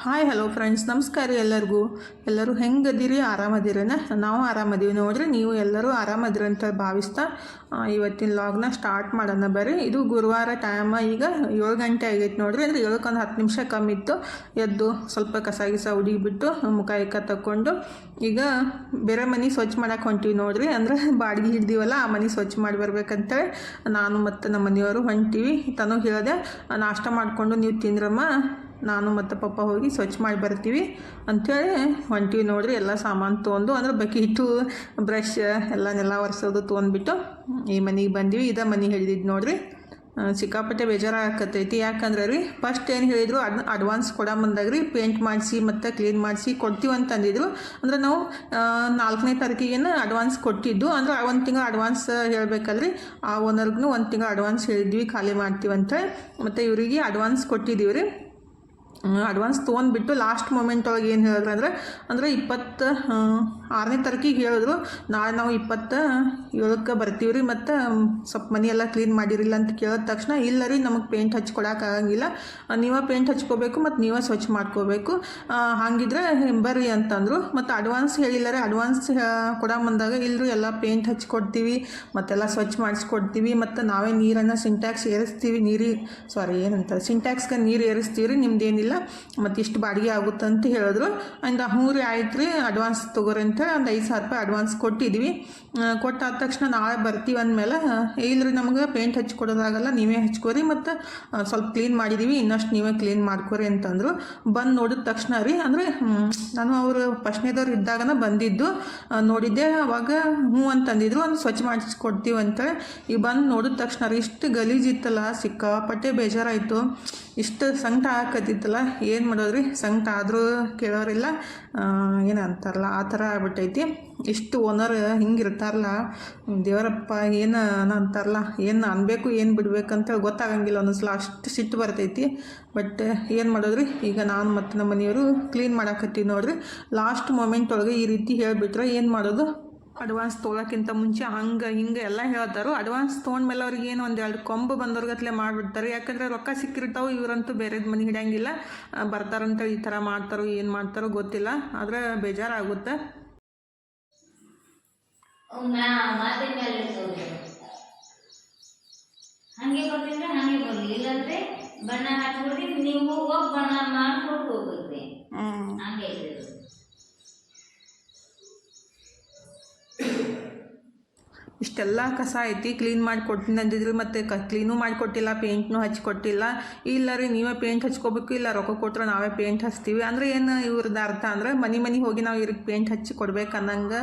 Hi hello friends, ನಮಸ್ಕಾರ ಎಲ್ಲರಿಗೂ. ಎಲ್ಲರೂ ಹೆಂಗದಿರಿ? ಆರಾಮದಿರೇನ? ನಾವು ಆರಾಮದೀವಿ ನೋಡ್ರಿ. ನೀವು ಎಲ್ಲರೂ ಆರಾಮದಿರಿ ಅಂತ ಭಾವಿಸ್ತಾ ಇವತ್ತಿನ ಲಾಗ್ನ ಸ್ಟಾರ್ಟ್ ಮಾಡೋಣ ಬರ್ರಿ. ಇದು ಗುರುವಾರ ಟೈಮ್, ಈಗ 7 ಗಂಟೆ ಆಗೈತೆ ನೋಡ್ರಿ. ಅಂದರೆ 7ಕ್ಕೆ 10 ನಿಮಿಷ ಕಮ್ಮಿ ಇತ್ತು. ಎದ್ದು ಸ್ವಲ್ಪ ಕಸ ಗಿಸ ಹುಡುಗಿಬಿಟ್ಟು ಮುಖ ತಕ್ಕೊಂಡು ಈಗ ಬೇರೆ ಮನೆ ಸ್ವಚ್ಛ ಮಾಡಕ್ಕೆ ಹೊಂಟೀವಿ ನೋಡ್ರಿ. ಅಂದ್ರೆ ಬಾಡಿಗೆ ಹಿಡ್ದೀವಲ್ಲ, ಆ ಮನೆ ಸ್ವಚ್ಛ ಮಾಡಿ ಬರ್ಬೇಕಂತೇಳಿ ನಾನು ಮತ್ತು ನಮ್ಮ ಮನೆಯವರು ಹೊಂಟೀವಿ. ತನೂ ಹೇಳಿದೆ, ನಾಷ್ಟ ಮಾಡಿಕೊಂಡು ನೀವು ತಿಂದ್ರಮ್ಮ, ನಾನು ಮತ್ತು ಪಪ್ಪ ಹೋಗಿ ಸ್ವಚ್ಛ ಮಾಡಿ ಬರ್ತೀವಿ ಅಂಥೇಳಿ ಹೊಂಟೀವಿ ನೋಡ್ರಿ. ಎಲ್ಲ ಸಾಮಾನು ತೊಗೊಂಡು, ಅಂದ್ರೆ ಬಕೀಟು, ಬ್ರಷ್ ನೆಲ ಒರೆಸೋದು ತೊಗೊಂಡ್ಬಿಟ್ಟು ಈ ಮನೆಗೆ ಬಂದ್ವಿ. ಇದೇ ಮನೆ ಹಿಡಿದಿದ್ದು ನೋಡ್ರಿ. ಸಿಕ್ಕಾಪಟ್ಟೆ ಬೇಜಾರಾಗತ್ತೈತಿ. ಯಾಕಂದ್ರೆ ರೀ, ಫಸ್ಟ್ ಏನು ಹೇಳಿದರು, ಅಡ್ವಾನ್ಸ್ ಕೊಡೋ ಮುಂದಾಗ್ರಿ ಪೇಂಟ್ ಮಾಡಿಸಿ ಮತ್ತು ಕ್ಲೀನ್ ಮಾಡಿಸಿ ಕೊಡ್ತೀವಿ ಅಂತಂದಿದ್ರು. ಅಂದ್ರೆ ನಾವು 4ನೇ ತಾರೀಕಿಗೇನು ಅಡ್ವಾನ್ಸ್ ಕೊಟ್ಟಿದ್ದು. ಅಂದ್ರೆ 1 ತಿಂಗಳು ಅಡ್ವಾನ್ಸ್ ಹೇಳಬೇಕಲ್ರಿ. ಆ ಓನರ್ಗೂ 1 ತಿಂಗಳು ಅಡ್ವಾನ್ಸ್ ಹೇಳಿದ್ವಿ ಖಾಲಿ ಮಾಡ್ತೀವಿ ಅಂತೇಳಿ. ಮತ್ತು ಇವರಿಗೆ ಅಡ್ವಾನ್ಸ್ ಕೊಟ್ಟಿದ್ದೀವಿ ರೀ. ಅಡ್ವಾನ್ಸ್ ತೊಗೊಂಡ್ಬಿಟ್ಟು ಲಾಸ್ಟ್ ಮೂಮೆಂಟ್ ಒಳಗೆ ಏನು ಹೇಳಿದ್ರು ಅಂದರೆ 26ನೇ ತಾರೀಕಿಗೆ ಹೇಳಿದ್ರು, ನಾಳೆ ನಾವು 27ಕ್ಕೆ ಬರ್ತೀವಿ ರೀ, ಮತ್ತು ಸ್ವಲ್ಪ ಮನೆಯೆಲ್ಲ ಕ್ಲೀನ್ ಮಾಡಿರಿಲ್ಲ ಅಂತ ಕೇಳಿದ ತಕ್ಷಣ, ಇಲ್ಲ ರೀ ನಮಗೆ ಪೇಂಟ್ ಹಚ್ಕೊಡೋಕ್ಕಾಗಂಗಿಲ್ಲ, ನೀವೇ ಪೇಂಟ್ ಹಚ್ಕೋಬೇಕು ಮತ್ತು ನೀವೇ ಸ್ವಚ್ಛ ಮಾಡ್ಕೋಬೇಕು, ಹಾಗಿದ್ರೆ ಬರ್ರಿ ಅಂತಂದರು. ಮತ್ತು ಅಡ್ವಾನ್ಸ್ ಹೇಳಿಲ್ಲ ರೀ. ಅಡ್ವಾನ್ಸ್ ಕೊಡೋ ಮುಂದಾಗ ಇಲ್ಲರಿ ಎಲ್ಲ ಪೇಂಟ್ ಹಚ್ಕೊಡ್ತೀವಿ ಮತ್ತೆಲ್ಲ ಸ್ವಚ್ಛ ಮಾಡಿಸ್ಕೊಡ್ತೀವಿ, ಮತ್ತು ನಾವೇ ನೀರನ್ನು ಸಿಂಟ್ಯಾಕ್ಸ್ ಏರಿಸ್ತೀವಿ, ಸಿಂಟ್ಯಾಕ್ಸ್ಗೆ ನೀರು ಏರಿಸ್ತೀವಿ ರೀ, ನಿಮ್ದೇನಿಲ್ಲ, ಮತ್ತು ಇಷ್ಟು ಬಾಡಿಗೆ ಆಗುತ್ತಂತ ಹೇಳಿದ್ರು. ಅಂದ ಹ್ಞೂ ರೀ ಆಯ್ತು ರೀ, ಅಡ್ವಾನ್ಸ್ ತೊಗೋರಿ ಅಂತೇಳಿ ಒಂದು 5,000 ರೂಪಾಯಿ ಅಡ್ವಾನ್ಸ್ ಕೊಟ್ಟಿದ್ವಿ. ಕೊಟ್ಟಾದ ತಕ್ಷಣ ನಾಳೆ ಬರ್ತೀವಿ ಅಂದಮೇಲೆ, ಇಲ್ಲರಿ ನಮ್ಗೆ ಪೇಂಟ್ ಹಚ್ಕೊಡೋದಾಗಲ್ಲ, ನೀವೇ ಹಚ್ಕೋರಿ, ಮತ್ತು ಸ್ವಲ್ಪ ಕ್ಲೀನ್ ಮಾಡಿದ್ದೀವಿ, ಇನ್ನಷ್ಟು ನೀವೇ ಕ್ಲೀನ್ ಮಾಡ್ಕೊರಿ ಅಂತಂದರು. ಬಂದು ನೋಡಿದ ತಕ್ಷಣ ರೀ, ಅಂದರೆ ನಾನು ಅವರು ಫಸ್ಟ್ನೇದವ್ರು ಇದ್ದಾಗನ ಬಂದಿದ್ದು ನೋಡಿದ್ದೆ. ಅವಾಗ ಹ್ಞೂ ಅಂತಂದಿದ್ರು, ಒಂದು ಸ್ವಚ್ಛ ಮಾಡಿಸ್ಕೊಡ್ತೀವಿ ಅಂತೇಳಿ. ಈಗ ಬಂದು ನೋಡಿದ ತಕ್ಷಣ ರೀ, ಇಷ್ಟು ಗಲೀಜಿತ್ತಲ್ಲ, ಸಿಕ್ಕಾಪಟ್ಟೆ ಬೇಜಾರಾಯಿತು. ಇಷ್ಟು ಸಂಕಟ ಹಾಕತ್ತಿತ್ತಲ್ಲ, ಏನು ಮಾಡೋದ್ರಿ, ಸಂಕಟ ಆದರೂ ಕೇಳೋರಿಲ್ಲ, ಏನು ಅಂತಾರಲ್ಲ ಆ ಥರ ಆಗ್ಬಿಟ್ಟೈತಿ. ಇಷ್ಟು ಓನರ್ ಹಿಂಗಿರ್ತಾರಲ್ಲ, ದೇವರಪ್ಪ, ಏನು ಅಂತಾರಲ್ಲ, ಏನು ಅನ್ಬೇಕು ಏನು ಬಿಡ್ಬೇಕಂತ ಗೊತ್ತಾಗಂಗಿಲ್ಲ ಒಂದೊಂದ್ಸಲ, ಅಷ್ಟು ಸಿಟ್ಟು ಬರ್ತೈತಿ. ಬಟ್ ಏನು ಮಾಡೋದ್ರಿ, ಈಗ ನಾನು ಮತ್ತು ನಮ್ಮ ಮನೆಯವರು ಕ್ಲೀನ್ ಮಾಡಾಕತ್ತೀವಿ ನೋಡ್ರಿ. ಲಾಸ್ಟ್ ಮೂಮೆಂಟ್ ಒಳಗೆ ಈ ರೀತಿ ಹೇಳಿಬಿಟ್ರೆ ಏನು ಮಾಡೋದು? ಅಡ್ವಾನ್ಸ್ ತೊಗೊಳಕ್ಕಿಂತ ಮುಂಚೆ ಹಂಗೆ ಹಿಂಗೆ ಎಲ್ಲ ಹೇಳ್ತಾರೋ. ಅಡ್ವಾನ್ಸ್ ತೊಗೊಂಡ್ಮೇಲೆ ಅವ್ರಿಗೆ ಏನು 1-2 ಕೊಂಬು ಬಂದವ್ರಿಗತ್ಲೆ ಮಾಡಿಬಿಡ್ತಾರೆ. ಯಾಕಂದರೆ ರೊಕ್ಕ ಸಿಕ್ಕಿರ್ತಾವೆ, ಇವರಂತೂ ಬೇರೆದು ಮನೆ ಹಿಡಿಯಂಗಿಲ್ಲ, ಬರ್ತಾರಂತ ಈ ಥರ ಮಾಡ್ತಾರೋ ಏನು ಮಾಡ್ತಾರೋ ಗೊತ್ತಿಲ್ಲ. ಆದರೆ ಬೇಜಾರಾಗುತ್ತೆ. ಹಂಗೆ ಬರ್ತಿದ್ರೆ ಹಂಗೆ ಬರಲಿ, ಇಲ್ಲಾಂದ್ರೆ ಬಣ್ಣ ಹಾಕ್ಬಿಡ್ರಿ, ನೀವು ಹೋಗಿ ಬಣ್ಣ ಮಾಡ್ಕೊಂಡು ಹೋಗುತ್ತೆ. ಹಂಗೆ ಇಷ್ಟೆಲ್ಲ ಕಸ ಐತಿ, ಕ್ಲೀನ್ ಮಾಡಿ ಕೊಡ್ತೀನಿ ಅಂದಿದ್ರು, ಮತ್ತು ಕ್ಲೀನೂ ಮಾಡಿಕೊಟ್ಟಿಲ್ಲ, ಪೇಂಟ್ನೂ ಹಚ್ಕೊಟ್ಟಿಲ್ಲ. ಇಲ್ಲ ರೀ ನೀವೇ ಪೇಂಟ್ ಹಚ್ಕೋಬೇಕು, ಇಲ್ಲ ರೊಕ್ಕ ಕೊಟ್ಟರೆ ನಾವೇ ಪೇಂಟ್ ಹಚ್ತೀವಿ. ಅಂದರೆ ಏನು ಇವ್ರದ್ದು ಅರ್ಥ ಅಂದ್ರೆ ಮನೆ ಹೋಗಿ ನಾವು ಇವ್ರಿಗೆ ಪೇಂಟ್ ಹಚ್ಚಿ ಕೊಡ್ಬೇಕು ಅನ್ನಂಗೆ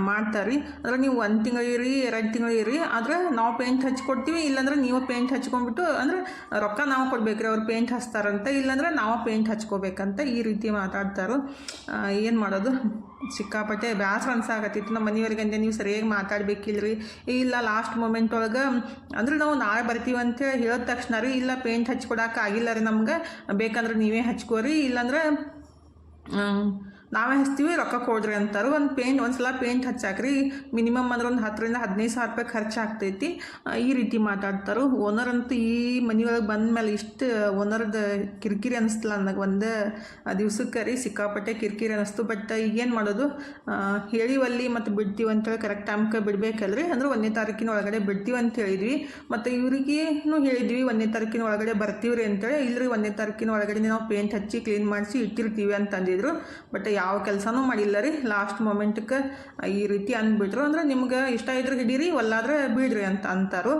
ಮಾಡ್ತಾರೆ. ಅಂದ್ರೆ ನೀವು 1 ತಿಂಗಳು ಇರಿ, 2 ತಿಂಗಳು ಇರಿ, ಆದರೆ ನಾವು ಪೇಂಟ್ ಹಚ್ಕೊಡ್ತೀವಿ, ಇಲ್ಲಾಂದ್ರೆ ನೀವು ಪೇಂಟ್ ಹಚ್ಕೊಂಡ್ಬಿಟ್ಟು, ಅಂದರೆ ರೊಕ್ಕ ನಾವು ಕೊಡ್ಬೇಕ್ರಿ, ಅವ್ರು ಪೇಂಟ್ ಹಚ್ತಾರಂತ, ಇಲ್ಲಾಂದ್ರೆ ನಾವು ಪೇಂಟ್ ಹಚ್ಕೋಬೇಕಂತ ಈ ರೀತಿ ಮಾತಾಡ್ತಾರೋ. ಏನು ಮಾಡೋದು, ಸಿಕ್ಕಾಪಟ್ಟೆ ಬೇಸರ ಅನ್ಸಾಕತ್ತಿತ್ತು. ನಮ್ಮ ಮನೆಯವ್ರಿಗೆ ಅಂದೆ, ನೀವು ಸರಿಯಾಗಿ ಮಾತಾಡ್ಬೇಕಿಲ್ರಿ, ಇಲ್ಲ ಲಾಸ್ಟ್ ಮೂಮೆಂಟ್ ಒಳಗೆ ಅಂದ್ರೆ ನಾವು ನಾಳೆ ಬರ್ತೀವಿ ಅಂತ ಹೇಳಿದ ತಕ್ಷಣ ರೀ, ಇಲ್ಲ ಪೇಂಟ್ ಹಚ್ಕೊಡಕ್ಕೆ ಆಗಿಲ್ಲ ರೀ ನಮ್ಗೆ, ಬೇಕಂದ್ರೆ ನೀವೇ ಹಚ್ಕೋರಿ, ಇಲ್ಲಾಂದ್ರೆ ನಾವೇ ಹಚ್ತೀವಿ, ರೊಕ್ಕ ಕೊಡ್ರಿ ಅಂತಾರೆ. ಒಂದು ಸಲ ಪೇಂಟ್ ಹಚ್ಚಾಕ್ರಿ ಮಿನಿಮಮ್ ಅಂದ್ರೆ ಒಂದು 10,000 to 15,000 ರೂಪಾಯಿ ಖರ್ಚಾಗ್ತೈತಿ. ಈ ರೀತಿ ಮಾತಾಡ್ತಾರೆ. ಓನರ್ ಅಂತೂ ಈ ಮನೆಯೊಳಗೆ ಬಂದ ಮೇಲೆ ಇಷ್ಟು ಓನರ್ದು ಕಿರಿಕಿರಿ ಅನ್ನಿಸ್ತಿಲ್ಲ ನನಗೆ. ಒಂದು ದಿವ್ಸಕ್ಕೆ ರೀ ಸಿಕ್ಕಾಪಟ್ಟೆ ಕಿರಿಕಿರಿ ಅನ್ನಿಸ್ತು. ಬಟ್ ಈಗೇನು ಮಾಡೋದು, ಹೇಳಿವಲ್ಲಿ ಮತ್ತು ಬಿಡ್ತೀವಿ ಅಂತೇಳಿ ಕರೆಕ್ಟ್ ಟೈಮ್ಗೆ ಬಿಡಬೇಕಲ್ರಿ. ಅಂದ್ರೆ 1ನೇ ತಾರೀಕಿನ ಒಳಗಡೆ ಬಿಡ್ತೀವಿ ಅಂತ ಹೇಳಿದ್ವಿ, ಮತ್ತು ಇವ್ರಿಗೇನು ಹೇಳಿದ್ವಿ 1ನೇ ತಾರೀಕಿನ ಒಳಗಡೆ ಬರ್ತೀವಿ ರೀ ಅಂತೇಳಿ. ಇಲ್ಲರಿ 1ನೇ ತಾರೀಕಿನ ಒಳಗಡೆ ನಾವು ಪೇಂಟ್ ಹಚ್ಚಿ ಕ್ಲೀನ್ ಮಾಡಿಸಿ ಇಟ್ಟಿರ್ತೀವಿ ಅಂತಂದಿದ್ರು. ಬಟ್ ಯಾವ ಕೆಲಸನೂ ಮಾಡಿಲ್ಲ ರೀ. ಲಾಸ್ಟ್ ಮೂಮೆಂಟ್ಗೆ ಈ ರೀತಿ ಅಂದ್ಬಿಟ್ರು. ಅಂದ್ರೆ ನಿಮ್ಗೆ ಇಷ್ಟ ಇದ್ರೆ ಹಿಡೀರಿ, ಒಲ್ಲಾದ್ರೆ ಬಿಡ್ರಿ ಅಂತ ಅಂತಾರು.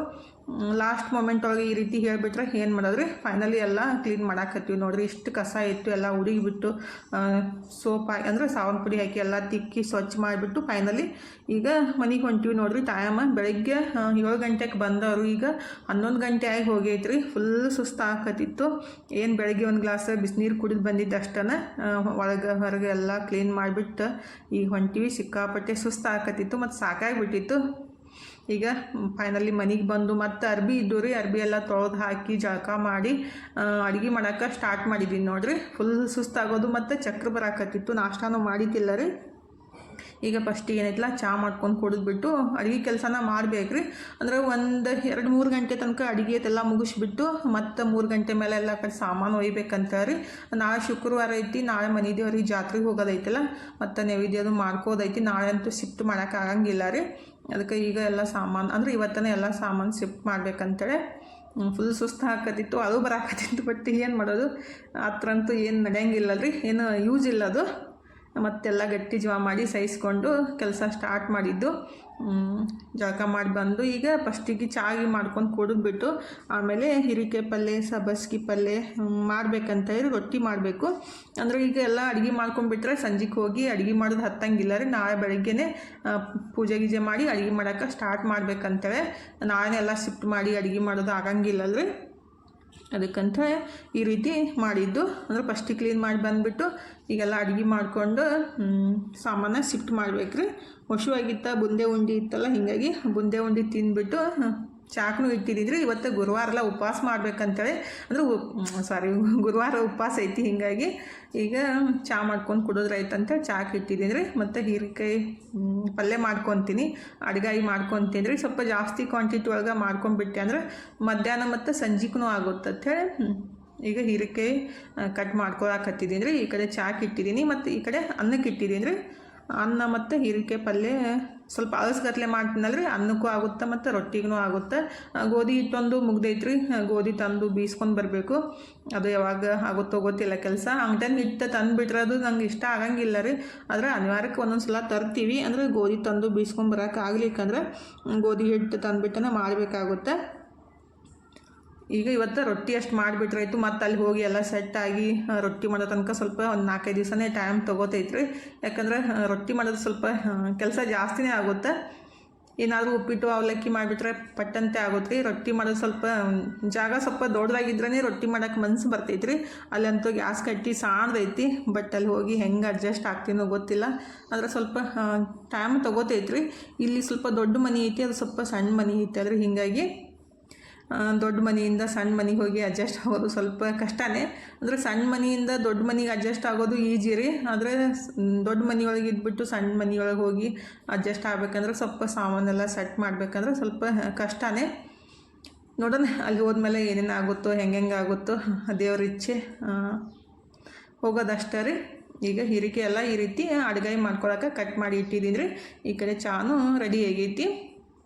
ಲಾಸ್ಟ್ ಮೂಮೆಂಟ್ ಒಳಗೆ ಈ ರೀತಿ ಹೇಳಿಬಿಟ್ರೆ ಏನು ಮಾಡೋದ್ರಿ. ಫೈನಲಿ ಎಲ್ಲ ಕ್ಲೀನ್ ಮಾಡಾಕತ್ತೀವಿ ನೋಡಿರಿ. ಇಷ್ಟು ಕಸ ಇತ್ತು, ಎಲ್ಲ ಹುಡುಗಿಬಿಟ್ಟು ಸೋಪ್ ಹಾಕಿ, ಅಂದರೆ ಸಾವನ್ ಪುಡಿ ಹಾಕಿ ಎಲ್ಲ ತಿಕ್ಕಿ ಸ್ವಚ್ಛ ಮಾಡಿಬಿಟ್ಟು ಫೈನಲಿ ಈಗ ಮನೆಗೆ ಹೊಂಟೀವಿ ನೋಡಿರಿ. ಟೈಮ್ ಬೆಳಗ್ಗೆ 7 ಗಂಟೆಗೆ ಬಂದವರು, ಈಗ 11 ಗಂಟೆ ಆಗಿ ಹೋಗೈತ್ರಿ. ಫುಲ್ ಸುಸ್ತು ಹಾಕತ್ತಿತ್ತು. ಏನು ಬೆಳಗ್ಗೆ 1 ಗ್ಲಾಸ್ ಬಿಸಿನೀರು ಕುಡಿದು ಬಂದಿದ್ದು ಅಷ್ಟೇ. ಒಳಗೆ ಹೊರಗೆ ಎಲ್ಲ ಕ್ಲೀನ್ ಮಾಡಿಬಿಟ್ಟು ಈಗ ಹೊಂಟೀವಿ. ಸಿಕ್ಕಾಪಟ್ಟೆ ಸುಸ್ತು ಹಾಕತ್ತಿತ್ತು ಮತ್ತು ಸಾಕಾಗಿಬಿಟ್ಟಿತ್ತು. ಈಗ ಫೈನಲಿ ಮನೆಗೆ ಬಂದು ಮತ್ತು ಅರ್ಬಿ ಇದ್ದು ರೀ, ಅರ್ಬಿ ಎಲ್ಲ ತೊಳೆದು ಹಾಕಿ ಜಳಕ ಮಾಡಿ ಅಡುಗೆ ಮಾಡೋಕ್ಕೆ ಸ್ಟಾರ್ಟ್ ಮಾಡಿದ್ದೀನಿ ನೋಡಿರಿ. ಫುಲ್ ಸುಸ್ತಾಗೋದು ಮತ್ತು ಚಕ್ರ ಬರಾಕತ್ತಿತ್ತು. ನಾಷ್ಟಾನೂ ಮಾಡಿದ್ದಿಲ್ಲ ರೀ. ಈಗ ಫಸ್ಟಿಗೆ ಏನೈತಲ್ಲ ಚಹಾ ಮಾಡ್ಕೊಂಡು ಕುಡಿದ್ಬಿಟ್ಟು ಅಡುಗೆ ಕೆಲಸನ ಮಾಡಬೇಕ್ರಿ. ಅಂದರೆ ಒಂದು 2-3 ಗಂಟೆ ತನಕ ಅಡುಗೆ ಎಲ್ಲ ಮುಗಿಸ್ಬಿಟ್ಟು ಮತ್ತು 3 ಗಂಟೆ ಮೇಲೆ ಎಲ್ಲ ಕಡೆ ಸಾಮಾನು ಒಯ್ಬೇಕಂತ ರೀ. ನಾಳೆ ಶುಕ್ರವಾರ ಐತಿ, ನಾಳೆ ಮನೆ ದೇವ್ರಿಗೆ ಜಾತ್ರೆಗೆ ಹೋಗೋದೈತಲ್ಲ, ಮತ್ತು ನೈವೇದ್ಯ ಅದು ಮಾಡ್ಕೋದೈತಿ. ನಾಳೆ ಅಂತೂ ಶಿಫ್ಟ್ ಮಾಡೋಕ್ಕಾಗಂಗಿಲ್ಲ ರೀ. ಅದಕ್ಕೆ ಈಗ ಎಲ್ಲ ಸಾಮಾನು ಅಂದರೆ ಇವತ್ತನೇ ಎಲ್ಲ ಸಾಮಾನು ಶಿಫ್ಟ್ ಮಾಡ್ಬೇಕಂತೇಳಿ ಫುಲ್ ಸುಸ್ತು ಹಾಕತ್ತಿತ್ತು, ಅದು ಬರಾಕತ್ತಿತ್ತು. ಬಟ್ ಏನು ಮಾಡೋದು, ಹತ್ರಂತೂ ಏನು ನಡೆಯಂಗಿಲ್ಲ ರೀ, ಏನು ಯೂಸ್ ಇಲ್ಲ ಅದು. ಮತ್ತೆಲ್ಲ ಗಟ್ಟಿ ಜೀವ ಮಾಡಿ ಸಹಿಸ್ಕೊಂಡು ಕೆಲಸ ಸ್ಟಾರ್ಟ್ ಮಾಡಿದ್ದು. ಜಳಕ ಮಾಡಿ ಬಂದು ಈಗ ಫಸ್ಟಿಗೆ ಚಾಗಿ ಮಾಡ್ಕೊಂಡು ಕುಡಿದ್ಬಿಟ್ಟು ಆಮೇಲೆ ಹೀರೆಕಾಯಿ ಪಲ್ಯ, ಸಬ್ಬಸ್ಗೆ ಪಲ್ಯ ಮಾಡ್ಬೇಕಂತ ಹೇಳಿ ರೊಟ್ಟಿ ಮಾಡಬೇಕು. ಅಂದರೆ ಈಗ ಎಲ್ಲ ಅಡುಗೆ ಮಾಡ್ಕೊಂಡ್ಬಿಟ್ರೆ ಸಂಜೆಗೆ ಹೋಗಿ ಅಡುಗೆ ಮಾಡೋದು ಹತ್ತಂಗಿಲ್ಲ ರೀ. ನಾಳೆ ಬೆಳಗ್ಗೆನೇ ಪೂಜೆ ಗೀಜೆ ಮಾಡಿ ಅಡುಗೆ ಮಾಡೋಕ್ಕೆ ಸ್ಟಾರ್ಟ್ ಮಾಡ್ಬೇಕಂತೇಳಿ ನಾಳೆ ಎಲ್ಲ ಶಿಫ್ಟ್ ಮಾಡಿ ಅಡುಗೆ ಮಾಡೋದು ಆಗಂಗಿಲ್ಲಲ್ರಿ. ಅದಕ್ಕಂತ ಈ ರೀತಿ ಮಾಡಿದ್ದು. ಅಂದರೆ ಫಸ್ಟಿಗೆ ಕ್ಲೀನ್ ಮಾಡಿ ಬಂದುಬಿಟ್ಟು ಈಗೆಲ್ಲ ಅಡುಗೆ ಮಾಡಿಕೊಂಡು ಸಾಮಾನು ಶಿಫ್ಟ್ ಮಾಡ್ಬೇಕ್ರಿ. ಹಸಿವಾಗಿತ್ತ ಬುಂದೆ ಉಂಡೆ ಇತ್ತಲ್ಲ, ಹೀಗಾಗಿ ಬುಂದೆ ಉಂಡೆ ತಿಂದ್ಬಿಟ್ಟು ಚಾಕ್ನು ಇಟ್ಟಿದ್ದಿದ್ರಿ. ಇವತ್ತು ಗುರುವಾರ ಉಪವಾಸ ಮಾಡ್ಬೇಕಂತೇಳಿ, ಅಂದರೆ ಗುರುವಾರ ಉಪವಾಸ ಐತಿ. ಹೀಗಾಗಿ ಈಗ ಚಹಾ ಮಾಡ್ಕೊಂಡು ಕುಡಿದ್ರಾಯ್ತಂತ ಚಾಕ್ ಇಟ್ಟಿದ್ದೀನಿ. ಮತ್ತು ಹೀರೆಕಾಯಿ ಪಲ್ಯ ಮಾಡ್ಕೊತೀನಿ, ಅಡ್ಗಾಯಿ ಮಾಡ್ಕೊತೀನಿ ರೀ. ಸ್ವಲ್ಪ ಜಾಸ್ತಿ ಕ್ವಾಂಟಿಟಿ ಒಳಗೆ ಮಾಡ್ಕೊಂಡ್ಬಿಟ್ಟೆ ಅಂದರೆ ಮಧ್ಯಾಹ್ನ ಮತ್ತು ಸಂಜೆಗೂ ಆಗುತ್ತಂತ ಹೇಳಿ ಈಗ ಹೀರೆಕಾಯಿ ಕಟ್ ಮಾಡ್ಕೊಳಕತ್ತಿದ್ದೀನಿ ರೀ. ಈ ಕಡೆ ಚಾಕ್ ಇಟ್ಟಿದ್ದೀನಿ ಮತ್ತು ಈ ಕಡೆ ಅನ್ನಕ್ಕೆ ಇಟ್ಟಿದ್ದೀನಿ ರೀ. ಅನ್ನ ಮತ್ತು ಹೀರೆಕಾಯಿ ಪಲ್ಯ ಸ್ವಲ್ಪ ಅಳಸ್ಗತ್ಲೆ ಮಾಡ್ತೀನಲ್ರಿ, ಅನ್ನಕ್ಕೂ ಆಗುತ್ತೆ ಮತ್ತು ರೊಟ್ಟಿಗೂ ಆಗುತ್ತೆ. ಗೋಧಿ ಹಿಟ್ಟೊಂದು ಮುಗ್ದೈತ್ರಿ, ಗೋಧಿ ತಂದು ಬೀಸ್ಕೊಂಡು ಬರಬೇಕು. ಅದು ಯಾವಾಗ ಆಗುತ್ತೋ ಗೊತ್ತಿಲ್ಲ ಕೆಲಸ. ಅಂಗಡಿನ ಹಿಟ್ಟು ತಂದುಬಿಟ್ರೆ ಅದು ನಂಗೆ ಇಷ್ಟ ಆಗಂಗಿಲ್ಲ ರೀ. ಆದರೆ ಅನಿವಾರ್ಯಕ್ಕೆ ಒಂದೊಂದು ಸಲ ತರ್ತೀವಿ. ಅಂದರೆ ಗೋಧಿ ತಂದು ಬೀಸ್ಕೊಂಡು ಬರೋಕೆ ಆಗ್ಲಿಕ್ಕಂದ್ರೆ ಗೋಧಿ ಹಿಟ್ಟು ತಂದುಬಿಟ್ಟನೆ ಮಾಡಬೇಕಾಗುತ್ತೆ. ಈಗ ಇವತ್ತು ರೊಟ್ಟಿ ಅಷ್ಟು ಮಾಡಿಬಿಟ್ರಾಯ್ತು. ಮತ್ತು ಅಲ್ಲಿ ಹೋಗಿ ಎಲ್ಲ ಸೆಟ್ಟಾಗಿ ರೊಟ್ಟಿ ಮಾಡೋ ತನಕ ಸ್ವಲ್ಪ ಒಂದು 4-5 ದಿವಸನೇ ಟೈಮ್ ತೊಗೋತೈತ್ರಿ. ಯಾಕಂದ್ರೆ ರೊಟ್ಟಿ ಮಾಡೋದು ಸ್ವಲ್ಪ ಕೆಲಸ ಜಾಸ್ತಿನೇ ಆಗುತ್ತೆ. ಏನಾದರೂ ಉಪ್ಪಿಟ್ಟು ಅವಲಕ್ಕಿ ಮಾಡಿಬಿಟ್ರೆ ಪಟ್ಟಂತೆ ಆಗುತ್ತೆ ರೀ. ರೊಟ್ಟಿ ಮಾಡೋದು ಸ್ವಲ್ಪ ಜಾಗ ಸ್ವಲ್ಪ ದೊಡ್ಡದಾಗಿದ್ರೇ ರೊಟ್ಟಿ ಮಾಡೋಕೆ ಮನಸ್ಸು ಬರ್ತೈತ್ರಿ. ಅಲ್ಲಂತೂ ಗ್ಯಾಸ್ ಕಟ್ಟಿ ಸಾಣದೈತಿ. ಬಟ್ ಅಲ್ಲಿ ಹೋಗಿ ಹೆಂಗೆ ಅಡ್ಜಸ್ಟ್ ಆಗ್ತೀನೋ ಗೊತ್ತಿಲ್ಲ. ಆದರೆ ಸ್ವಲ್ಪ ಟೈಮ್ ತೊಗೋತೈತ್ರಿ. ಇಲ್ಲಿ ಸ್ವಲ್ಪ ದೊಡ್ಡ ಮನೆ ಐತಿ, ಅದು ಸ್ವಲ್ಪ ಸಣ್ಣ ಮನೆ ಐತಿ ಅಲ್ರಿ. ಹೀಗಾಗಿ ದೊಡ್ಡ ಮನೆಯಿಂದ ಸಣ್ಣ ಮನೆಗೆ ಹೋಗಿ ಅಡ್ಜಸ್ಟ್ ಆಗೋದು ಸ್ವಲ್ಪ ಕಷ್ಟನೇ. ಅಂದರೆ ಸಣ್ಣ ಮನೆಯಿಂದ ದೊಡ್ಡ ಮನೆಗೆ ಅಡ್ಜಸ್ಟ್ ಆಗೋದು ಈಜಿ ರೀ. ಆದರೆ ದೊಡ್ಡ ಮನೆಯೊಳಗೆ ಇದ್ಬಿಟ್ಟು ಸಣ್ಣ ಮನೆಯೊಳಗೆ ಹೋಗಿ ಅಡ್ಜಸ್ಟ್ ಆಗ್ಬೇಕಂದ್ರೆ ಸ್ವಲ್ಪ ಸಾಮಾನೆಲ್ಲ ಸೆಟ್ ಮಾಡ್ಬೇಕಂದ್ರೆ ಸ್ವಲ್ಪ ಕಷ್ಟನೇ. ನೋಡೋಣ ಅಲ್ಲಿ ಹೋದ್ಮೇಲೆ ಏನೇನು ಆಗುತ್ತೋ, ಹೆಂಗೆ ಆಗುತ್ತೋ, ದೇವ್ರ ಇಚ್ಛೆ, ಹೋಗೋದಷ್ಟೇ ರೀ. ಈಗ ಹೀರೆಕಾಯಿ ಎಲ್ಲ ಈ ರೀತಿ ಅಡುಗಾಯಿ ಮಾಡ್ಕೊಳಕ್ಕೆ ಕಟ್ ಮಾಡಿ ಇಟ್ಟಿದ್ದೀನಿ ರೀ. ಈ ಕಡೆ ಚಾನು ರೆಡಿ ಆಗೈತಿ.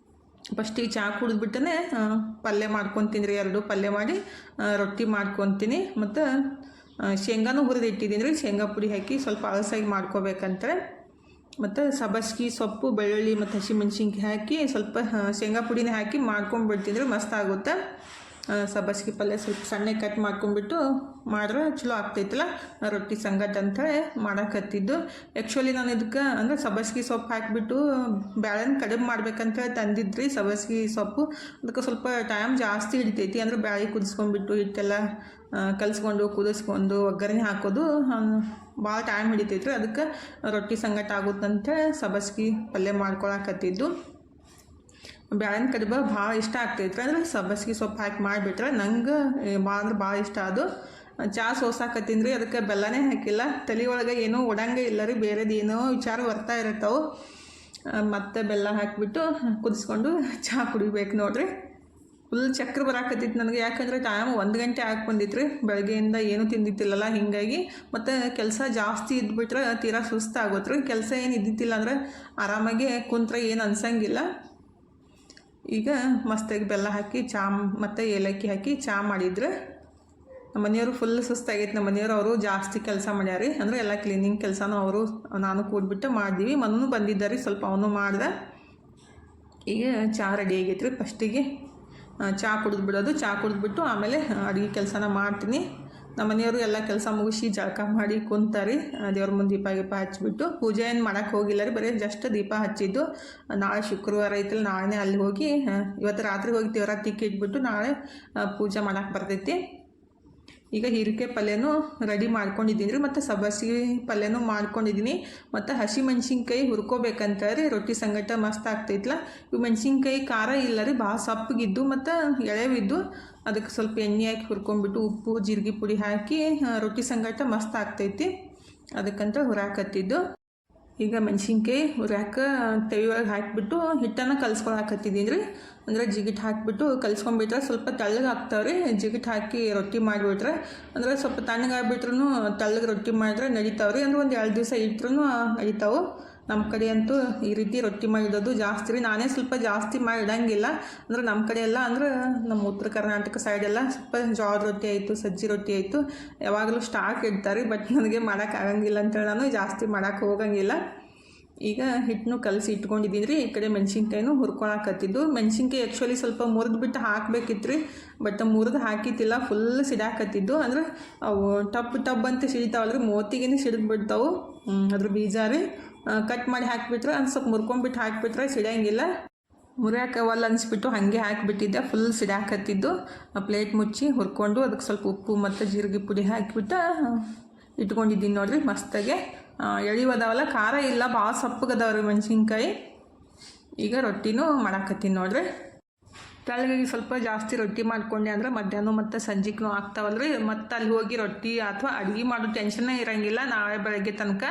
ಫಸ್ಟಿಗೆ ಚಹಾ ಕುಡಿದ್ಬಿಟ್ಟೇ ಪಲ್ಯ ಮಾಡ್ಕೊತೀನಿ ರೀ. 2 ಪಲ್ಯ ಮಾಡಿ ರೊಟ್ಟಿ ಮಾಡ್ಕೊತೀನಿ. ಮತ್ತು ಶೇಂಗಾನು ಹುರಿದು ಇಟ್ಟಿದ್ದೀನಿ ರೀ. ಶೇಂಗಾ ಪುಡಿ ಹಾಕಿ ಸ್ವಲ್ಪ ಅಳಸಾಗಿ ಮಾಡ್ಕೋಬೇಕಂತೇಳಿ. ಮತ್ತು ಸಬ್ಬಸ್ಗೆ ಸೊಪ್ಪು, ಬೆಳ್ಳುಳ್ಳಿ ಮತ್ತು ಹಸಿಮೆಣ್ಸಿನ್ಕಾಯಿ ಹಾಕಿ ಸ್ವಲ್ಪ ಶೇಂಗಾ ಪುಡಿನೇ ಹಾಕಿ ಮಾಡ್ಕೊಂಡ್ಬಿಡ್ತೀನಿ ರೀ. ಮಸ್ತ್ ಆಗುತ್ತೆ. ಸಬ್ಬಸ್ಗೆ ಪಲ್ಯ ಸ್ವಲ್ಪ ಸಣ್ಣ ಕಟ್ ಮಾಡ್ಕೊಂಡ್ಬಿಟ್ಟು ಮಾಡ್ರೆ ಚಲೋ ಆಗ್ತೈತಲ್ಲ ರೊಟ್ಟಿ ಸಂಗಟ್ ಅಂಥೇಳಿ ಮಾಡಕತ್ತಿದ್ದು. ಆ್ಯಕ್ಚುಲಿ ನಾನು ಇದಕ್ಕೆ ಅಂದರೆ ಸಬ್ಬಸ್ಗೆ ಸೊಪ್ಪು ಹಾಕಿಬಿಟ್ಟು ಬ್ಯಾಳೆನ ಕಡಿಮೆ ಮಾಡ್ಬೇಕಂತೇಳಿ ತಂದಿದ್ರಿ ಸಬ್ಬಸ್ಗೆ ಸೊಪ್ಪು. ಅದಕ್ಕೆ ಸ್ವಲ್ಪ ಟೈಮ್ ಜಾಸ್ತಿ ಹಿಡಿತೈತಿ. ಅಂದರೆ ಬ್ಯಾಳೆ ಕುದಿಸ್ಕೊಂಡ್ಬಿಟ್ಟು ಹಿಟ್ಟೆಲ್ಲ ಕಲಿಸ್ಕೊಂಡು ಕುದಿಸ್ಕೊಂಡು ಒಗ್ಗರಣೆ ಹಾಕೋದು ಭಾಳ ಟೈಮ್ ಹಿಡಿತೈತ್ರಿ. ಅದಕ್ಕೆ ರೊಟ್ಟಿ ಸಂಗಟ ಆಗುತ್ತಂತೇಳಿ ಸಬ್ಬಸ್ಗೆ ಪಲ್ಯ ಮಾಡ್ಕೊಳಕತ್ತಿದ್ದು. ಬ್ಯಾಳೆನ ಕಡಿಮೆ ಭಾಳ ಇಷ್ಟ ಆಗ್ತೈತ್ರಿ. ಅಂದರೆ ಸಬ್ಬಸ್ಗೆ ಸೊಪ್ಪು ಹಾಕಿ ಮಾಡಿಬಿಟ್ರೆ ನಂಗೆ ಭಾಳ ಅಂದ್ರೆ ಭಾಳ ಇಷ್ಟ. ಅದು ಚಹಾ ಸೋಸಾಕತ್ತೀನಿ ರೀ. ಅದಕ್ಕೆ ಬೆಲ್ಲನೇ ಹಾಕಿಲ್ಲ. ತಲೆ ಒಳಗೆ ಏನೋ ಒಡಂಗೆ ಇಲ್ಲ ರೀ, ಬೇರೆದು ಏನೋ ವಿಚಾರ ಬರ್ತಾ ಇರ್ತಾವೆ. ಮತ್ತು ಬೆಲ್ಲ ಹಾಕಿಬಿಟ್ಟು ಕುದಿಸ್ಕೊಂಡು ಚಹಾ ಕುಡಿಬೇಕು ನೋಡ್ರಿ. ಫುಲ್ ಚಕ್ರ ಬರಾಕತ್ತಿತ್ತು ನನಗೆ. ಯಾಕಂದರೆ ಟೈಮ್ 1 ಗಂಟೆ ಬಂದಿತ್ತು ರೀ. ಬೆಳಗ್ಗೆಯಿಂದ ಏನೂ ತಿಂದಿತ್ತಿಲ್ಲಲ್ಲ, ಹೀಗಾಗಿ. ಮತ್ತು ಕೆಲಸ ಜಾಸ್ತಿ ಇದ್ಬಿಟ್ರೆ ತೀರಾ ಸುಸ್ತಾಗುತ್ತೆ ರೀ. ಕೆಲಸ ಏನು ಇದ್ದಿತ್ತಿಲ್ಲ ಅಂದರೆ ಆರಾಮಾಗಿ ಕುಂತ್ರೆ ಏನು ಅನ್ಸಂಗಿಲ್ಲ. ಈಗ ಮಸ್ತಾಗಿ ಬೆಲ್ಲ ಹಾಕಿ ಚಹಾ ಮತ್ತು ಏಲಕ್ಕಿ ಹಾಕಿ ಚಹಾ ಮಾಡಿದ್ರೆ ನಮ್ಮ ಮನೆಯವರು ಫುಲ್ ಸುಸ್ತಾಗೈತೆ. ನಮ್ಮ ಮನೆಯವರು ಅವರು ಜಾಸ್ತಿ ಕೆಲಸ ಮಾಡ್ಯಾರಿ. ಅಂದರೆ ಎಲ್ಲ ಕ್ಲೀನಿಂಗ್ ಕೆಲಸನೂ ಅವರು ನಾನು ಕೂಡ್ಬಿಟ್ಟು ಮಾಡಿದ್ವಿ. ಮನೂ ಬಂದಿದ್ದಾರೆ, ಸ್ವಲ್ಪ ಅವನು ಮಾಡ್ದೆ. ಈಗ ಚಹಾ ರೆಡಿ ಆಗೈತೆ ರೀ. ಫಸ್ಟಿಗೆ ಚಹಾ ಕುಡಿದ್ಬಿಡೋದು. ಚಹಾ ಕುಡಿದ್ಬಿಟ್ಟು ಆಮೇಲೆ ಅಡುಗೆ ಕೆಲಸನ ಮಾಡ್ತೀನಿ. ನಮ್ಮ ಮನೆಯವರು ಎಲ್ಲ ಕೆಲಸ ಮುಗಿಸಿ ಜಳಕ ಮಾಡಿ ಕುಂತಾರಿ. ದೇವ್ರ ಮುಂದೆ ದೀಪ ಹಚ್ಚಿಬಿಟ್ಟು ಪೂಜೆ ಏನು ಮಾಡೋಕ್ಕೆ ಹೋಗಿಲ್ಲ ರೀ, ಬರೀ ಜಸ್ಟ್ ದೀಪ ಹಚ್ಚಿದ್ದು. ನಾಳೆ ಶುಕ್ರವಾರ ಐತಲ್ಲ, ನಾಳೆ ಅಲ್ಲಿ ಹೋಗಿ ಇವತ್ತು ರಾತ್ರಿ ಹೋಗಿ ದೇವರ ತಿಕ್ಕಿ ಇಟ್ಬಿಟ್ಟು ನಾಳೆ ಪೂಜೆ ಮಾಡೋಕ್ಕೆ ಬರ್ತೈತಿ. ಈಗ ಹೀರೆಕಾಯಿ ಪಲ್ಯನೂ ರೆಡಿ ಮಾಡ್ಕೊಂಡಿದ್ದೀನಿ ರೀ. ಮತ್ತು ಸಬ್ಬಸ್ಗೆ ಪಲ್ಯನೂ ಮಾಡ್ಕೊಂಡಿದ್ದೀನಿ. ಮತ್ತು ಹಸಿ ಮೆಣ್ಸಿನ್ಕಾಯಿ ಹುರ್ಕೋಬೇಕಂತ ರೀ. ರೊಟ್ಟಿ ಸಂಗಟ ಮಸ್ತ್ ಆಗ್ತೈತಲ್ಲ. ಇವು ಮೆಣ್ಸಿನ್ಕಾಯಿ ಖಾರ ಇಲ್ಲ ರೀ, ಭಾಳ ಸಪ್ಪಗಿದ್ದು ಮತ್ತು ಎಳೆವಿದ್ದು. ಅದಕ್ಕೆ ಸ್ವಲ್ಪ ಎಣ್ಣೆ ಹಾಕಿ ಹುರ್ಕೊಂಡ್ಬಿಟ್ಟು ಉಪ್ಪು ಜೀರಿಗೆ ಪುಡಿ ಹಾಕಿ ರೊಟ್ಟಿ ಸಂಗಟ ಮಸ್ತ್ ಆಗ್ತೈತಿ. ಅದಕ್ಕಂತ ಹುರಾಕತ್ತಿದ್ದು. ಈಗ ಮೆಣಸಿನ್ಕಾಯಿ ಹುರ್ಯಾಕ ತೆವಿ ಒಳಗೆ ಹಾಕಿಬಿಟ್ಟು ಹಿಟ್ಟನ್ನು ಕಲಿಸ್ಕೊಳಕತ್ತಿದ್ದೀನಿ ರೀ. ಅಂದರೆ ಜಿಗಿಟ್ ಹಾಕಿಬಿಟ್ಟು ಕಲಿಸ್ಕೊಂಡ್ಬಿಟ್ರೆ ಸ್ವಲ್ಪ ತೆಳ್ಳಗೆ ಆಗ್ತಾವೆ ರೀ. ಜಿಗಿಟ್ ಹಾಕಿ ರೊಟ್ಟಿ ಮಾಡಿಬಿಟ್ರೆ ಅಂದರೆ ಸ್ವಲ್ಪ ತಣ್ಣಗಾಗ್ಬಿಟ್ರೂ ತೆಳ್ಳಗೆ ರೊಟ್ಟಿ ಮಾಡಿದ್ರೆ ನಡೀತಾವೆ ರೀ. ಅಂದರೆ ಒಂದು 2 ದಿವಸ ಇಟ್ಟರೂ ನಡೀತಾವೆ. ನಮ್ಮ ಕಡೆ ಅಂತೂ ಈ ರೀತಿ ರೊಟ್ಟಿ ಮಾಡಿಡೋದು ಜಾಸ್ತಿ ರೀ. ನಾನೇ ಸ್ವಲ್ಪ ಜಾಸ್ತಿ ಮಾಡಿ ಇಡಂಗಿಲ್ಲ. ಅಂದರೆ ನಮ್ಮ ಕಡೆ ಎಲ್ಲ ಅಂದ್ರೆ ನಮ್ಮ ಉತ್ತರ ಕರ್ನಾಟಕ ಸೈಡೆಲ್ಲ ಸ್ವಲ್ಪ ಜೋಳದ ರೊಟ್ಟಿ ಆಯಿತು, ಸಜ್ಜಿ ರೊಟ್ಟಿ ಆಯಿತು ಯಾವಾಗಲೂ ಸ್ಟಾಕ್ ಇಡ್ತಾರೆ. ಬಟ್ ನನಗೆ ಮಾಡೋಕ್ಕಾಗಂಗಿಲ್ಲ ಅಂತೇಳಿ ನಾನು ಜಾಸ್ತಿ ಮಾಡೋಕ್ಕೆ ಹೋಗಂಗಿಲ್ಲ. ಈಗ ಹಿಟ್ಟನ್ನು ಕಲಸಿ ಇಟ್ಕೊಂಡಿದ್ದೀನಿ ರೀ. ಈ ಕಡೆ ಮೆಣಸಿನ್ಕಾಯಿನೂ ಹುರ್ಕೊಳಕತ್ತಿದ್ದು. ಮೆಣಸಿನ್ಕಾಯಿ ಆ್ಯಕ್ಚುಲಿ ಸ್ವಲ್ಪ ಮುರಿದ್ಬಿಟ್ಟು ಹಾಕಬೇಕಿತ್ತು ರೀ. ಬಟ್ ಮುರಿದು ಹಾಕಿತ್ತಿಲ್ಲ, ಫುಲ್ ಸಿಡಾಕತ್ತಿದ್ದು. ಅಂದರೆ ಅವು ಟಬ್ ಅಂತ ಸಿಡಿತಾವಲ್ರಿ, ಮೋತಿಗೇ ಸಿಡಿದು ಬಿಡ್ತಾವೆ. ಅದ್ರ ಬೀಜ ರೀ ಕಟ್ ಮಾಡಿ ಹಾಕಿಬಿಟ್ರೆ ಅದು ಸ್ವಲ್ಪ ಮುರ್ಕೊಂಡ್ಬಿಟ್ಟು ಹಾಕಿಬಿಟ್ರೆ ಸಿಡಂಗಿಲ್ಲ. ಮುರಿಯಾಕೆ ಒಲ್ಲ ಅನಿಸ್ಬಿಟ್ಟು ಹಾಗೆ ಹಾಕಿಬಿಟ್ಟಿದ್ದೆ, ಫುಲ್ ಸಿಡಾಕತ್ತಿದ್ದು. ಪ್ಲೇಟ್ ಮುಚ್ಚಿ ಹುರ್ಕೊಂಡು ಅದಕ್ಕೆ ಸ್ವಲ್ಪ ಉಪ್ಪು ಮತ್ತು ಜೀರಿಗೆ ಪುಡಿ ಹಾಕಿಬಿಟ್ಟು ಇಟ್ಕೊಂಡಿದ್ದೀನಿ ನೋಡಿರಿ ಮಸ್ತಾಗೆ. ಎಳಿವದಾವಲ್ಲ, ಖಾರ ಇಲ್ಲ, ಭಾಳ ಸಪ್ಪಗದಾವ್ರಿ ಮೆಣಸಿನ್ಕಾಯಿ. ಈಗ ರೊಟ್ಟಿನೂ ಮಾಡಾಕತ್ತೀನಿ ನೋಡ್ರಿ. ತೆಳ್ಳಗಾಗಿ ಸ್ವಲ್ಪ ಜಾಸ್ತಿ ರೊಟ್ಟಿ ಮಾಡ್ಕೊಂಡೆ ಅಂದ್ರೆ ಮಧ್ಯಾಹ್ನ ಮತ್ತು ಸಂಜೆಗೂ ಆಗ್ತಾವಲ್ರಿ. ಮತ್ತು ಅಲ್ಲಿ ಹೋಗಿ ರೊಟ್ಟಿ ಅಥವಾ ಅಡುಗೆ ಮಾಡೋ ಟೆನ್ಷನ್ನೇ ಇರೋಂಗಿಲ್ಲ ನಾಳೆ ಬೆಳಗ್ಗೆ ತನಕ.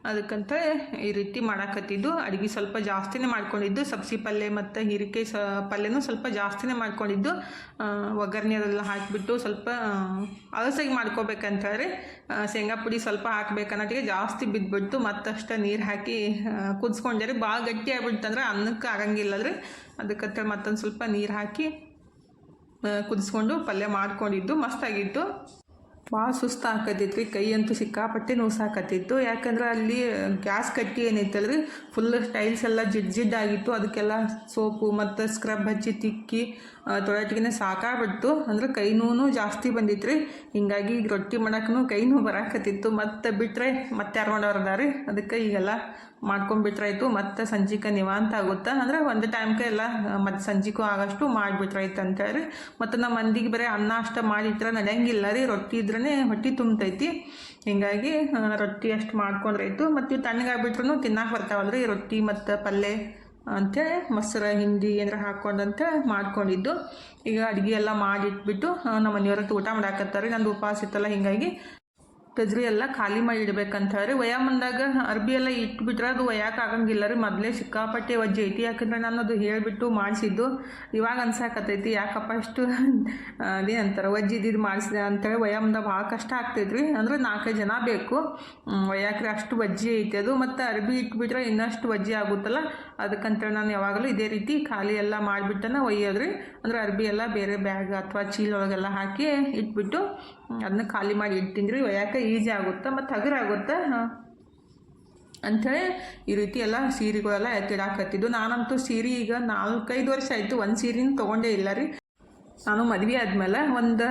ಅದಕ್ಕಂತ ಈ ರೀತಿ ಮಾಡಾಕತ್ತಿದ್ದು. ಅಡುಗೆ ಸ್ವಲ್ಪ ಜಾಸ್ತಿನೇ ಮಾಡ್ಕೊಂಡಿದ್ದು. ಸಬ್ಸಿ ಪಲ್ಯ ಮತ್ತು ಹೀರೆಕಾಯಿ ಪಲ್ಯನೂ ಸ್ವಲ್ಪ ಜಾಸ್ತಿನೇ ಮಾಡ್ಕೊಂಡಿದ್ದು. ಒಗ್ಗರಣೆ ಅದೆಲ್ಲ ಹಾಕಿಬಿಟ್ಟು ಸ್ವಲ್ಪ ಅಲಸಾಗಿ ಮಾಡ್ಕೋಬೇಕಂತ ಹೇಳಿ ಶೇಂಗಾ ಪುಡಿ ಸ್ವಲ್ಪ ಹಾಕ್ಬೇಕನ್ನೋಟಿಗೆ ಜಾಸ್ತಿ ಬಿದ್ದುಬಿಟ್ಟು ಮತ್ತಷ್ಟು ನೀರು ಹಾಕಿ ಕುದಿಸ್ಕೊಂಡ್ರೆ ಭಾಳ ಗಟ್ಟಿ ಆಗ್ಬಿಡ್ತಂದ್ರೆ ಅನ್ನಕ್ಕೆ ಆಗಂಗಿಲ್ಲದ್ರಿ. ಅದಕ್ಕಂತೇಳಿ ಮತ್ತೊಂದು ಸ್ವಲ್ಪ ನೀರು ಹಾಕಿ ಕುದಿಸ್ಕೊಂಡು ಪಲ್ಯ ಮಾಡ್ಕೊಂಡಿದ್ದು ಮಸ್ತಾಗಿತ್ತು. ಭಾಳ ಸುಸ್ತು ಹಾಕತ್ತಿತ್ತು ರೀ. ಕೈ ಅಂತೂ ಸಿಕ್ಕಾಪಟ್ಟೆ ನೋಸಾಕತ್ತಿತ್ತು. ಯಾಕಂದ್ರೆ ಅಲ್ಲಿ ಗ್ಯಾಸ್ ಕಟ್ಟಿ ಏನೈತಲ್ರಿ ಫುಲ್ ಟೈಲ್ಸ್ ಎಲ್ಲ ಜಿಡ್ಡಾಗಿತ್ತು. ಅದಕ್ಕೆಲ್ಲ ಸೋಪು ಮತ್ತು ಸ್ಕ್ರಬ್ ಹಚ್ಚಿ ತಿಕ್ಕಿ ತೊಳೆಟಿಗೆ ಸಾಕಾಗ್ಬಿಡ್ತು. ಅಂದ್ರೆ ಕೈ ನೋವು ಜಾಸ್ತಿ ಬಂದಿತ್ತು ರೀ. ಹಿಂಗಾಗಿ ಈಗ ರೊಟ್ಟಿ ಮಾಡೋಕ್ಕೂ ಕೈ ನೋವು ಬರಾಕತ್ತಿತ್ತು. ಮತ್ತು ಬಿಟ್ಟರೆ ಮತ್ತೆ ಯಾರು ಮಾಡೋರ್ದ ರೀ. ಅದಕ್ಕೆ ಈಗೆಲ್ಲ ಮಾಡ್ಕೊಂಡ್ಬಿಟ್ರಾಯ್ತು. ಮತ್ತು ಸಂಜಿಕೆ ನಿವಾಂತ ಆಗುತ್ತೆ. ಅಂದರೆ ಒಂದು ಟೈಮ್ಗೆ ಎಲ್ಲ ಮತ್ತು ಸಂಜಿಗೂ ಆಗಷ್ಟು ಮಾಡಿಬಿಟ್ರಾಯ್ತು ಅಂತೇಳಿ. ಮತ್ತು ನಮ್ಮ ಮಂದಿಗೆ ಬರೀ ಅನ್ನ ಅಷ್ಟ ಮಾಡಿಟ್ರೆ ನಡೆಯಂಗಿಲ್ಲ ರೀ. ರೊಟ್ಟಿ ಇದ್ರೇ ಹೊಟ್ಟೆ ತುಂಬತೈತಿ. ಹೀಗಾಗಿ ರೊಟ್ಟಿ ಅಷ್ಟು ಮಾಡ್ಕೊಂಡ್ರಾಯ್ತು. ಮತ್ತು ಇವು ತಣ್ಣಗಾಗ್ಬಿಟ್ರೂ ತಿನ್ನಕ್ಕೆ ಬರ್ತಾವಲ್ರಿ ರೊಟ್ಟಿ ಮತ್ತು ಪಲ್ಯ ಅಂಥೇಳಿ ಮೊಸರು ಹಿಂಡಿ ಏನಾರ ಹಾಕ್ಕೊಂಡಂತ ಮಾಡ್ಕೊಂಡಿದ್ದು. ಈಗ ಅಡುಗೆ ಎಲ್ಲ ಮಾಡಿಟ್ಬಿಟ್ಟು ನಮ್ಮ ಮನೆಯವ್ರದ್ದು ಊಟ ಮಾಡಾಕತ್ತಾರೆ. ನಂದು ಉಪವಾಸ ಇತ್ತಲ್ಲ, ಹೀಗಾಗಿ ಗಜ್ರಿ ಎಲ್ಲ ಖಾಲಿ ಮಾಡಿ ಇಡ್ಬೇಕಂತ ಹೇಳಿ ಮುಂದಾಗ ಅರ್ಬಿ ಎಲ್ಲ ಇಟ್ಬಿಟ್ರೆ ಅದು ಒಯ್ಯಾಕೆ ಆಗಂಗಿಲ್ಲ ರೀ. ಮೊದಲೇ ಸಿಕ್ಕಾಪಟ್ಟೆ ವಜ್ಜೆ ಐತಿ. ಯಾಕಂದ್ರೆ ನಾನು ಅದು ಹೇಳಿಬಿಟ್ಟು ಮಾಡಿಸಿದ್ದು. ಇವಾಗ ಅನ್ಸಾಕತ್ತೈತಿ ಯಾಕಪ್ಪ ಅಷ್ಟು ಅದೇನಂತಾರೆ ವಜ್ಜೆ ಇದ್ದಿದ್ದು ಮಾಡಿಸಿದೆ ಅಂತೇಳಿ. ಮುಂದಾಗ ಭಾಳ ಕಷ್ಟ ಆಗ್ತೈತ್ರಿ. ಅಂದ್ರೆ 4-5 ಜನ ಬೇಕು ಒಯ್ಯಾಕ್ರಿ, ಅಷ್ಟು ವಜ್ಜೆ ಐತಿ ಅದು. ಮತ್ತು ಅರ್ಬಿ ಇಟ್ಬಿಟ್ರೆ ಇನ್ನಷ್ಟು ವಜ್ಜೆ ಆಗುತ್ತಲ್ಲ. ಅದಕ್ಕಂತೇಳಿ ನಾನು ಯಾವಾಗಲೂ ಇದೇ ರೀತಿ ಖಾಲಿ ಎಲ್ಲ ಮಾಡಿಬಿಟ್ಟನ ಒಯ್ಯೋದ್ರಿ. ಅಂದರೆ ಅರ್ಬಿ ಎಲ್ಲ ಬೇರೆ ಬ್ಯಾಗ್ ಅಥವಾ ಚೀಲ ಒಳಗೆಲ್ಲ ಹಾಕಿ ಇಟ್ಬಿಟ್ಟು ಅದನ್ನ ಖಾಲಿ ಮಾಡಿ ಇಡ್ತೀನಿ ರೀ. ಒಯ್ಯಾಕೆ ಈಜಿ ಆಗುತ್ತೆ ಮತ್ತು ಹಗುರಾಗುತ್ತೆ ಅಂಥೇಳಿ ಈ ರೀತಿ ಎಲ್ಲ ಸೀರೆಗಳೆಲ್ಲ ಎತ್ತಿಡಾಕತ್ತಿದ್ದು. ನಾನಂತೂ ಸೀರೆ ಈಗ 4-5 ವರ್ಷ ಆಯಿತು ಒಂದು ಸೀರೆನೂ ತೊಗೊಂಡೇ ಇಲ್ಲ ರೀ. ನಾನು ಮದುವೆ ಆದಮೇಲೆ ಒಂದು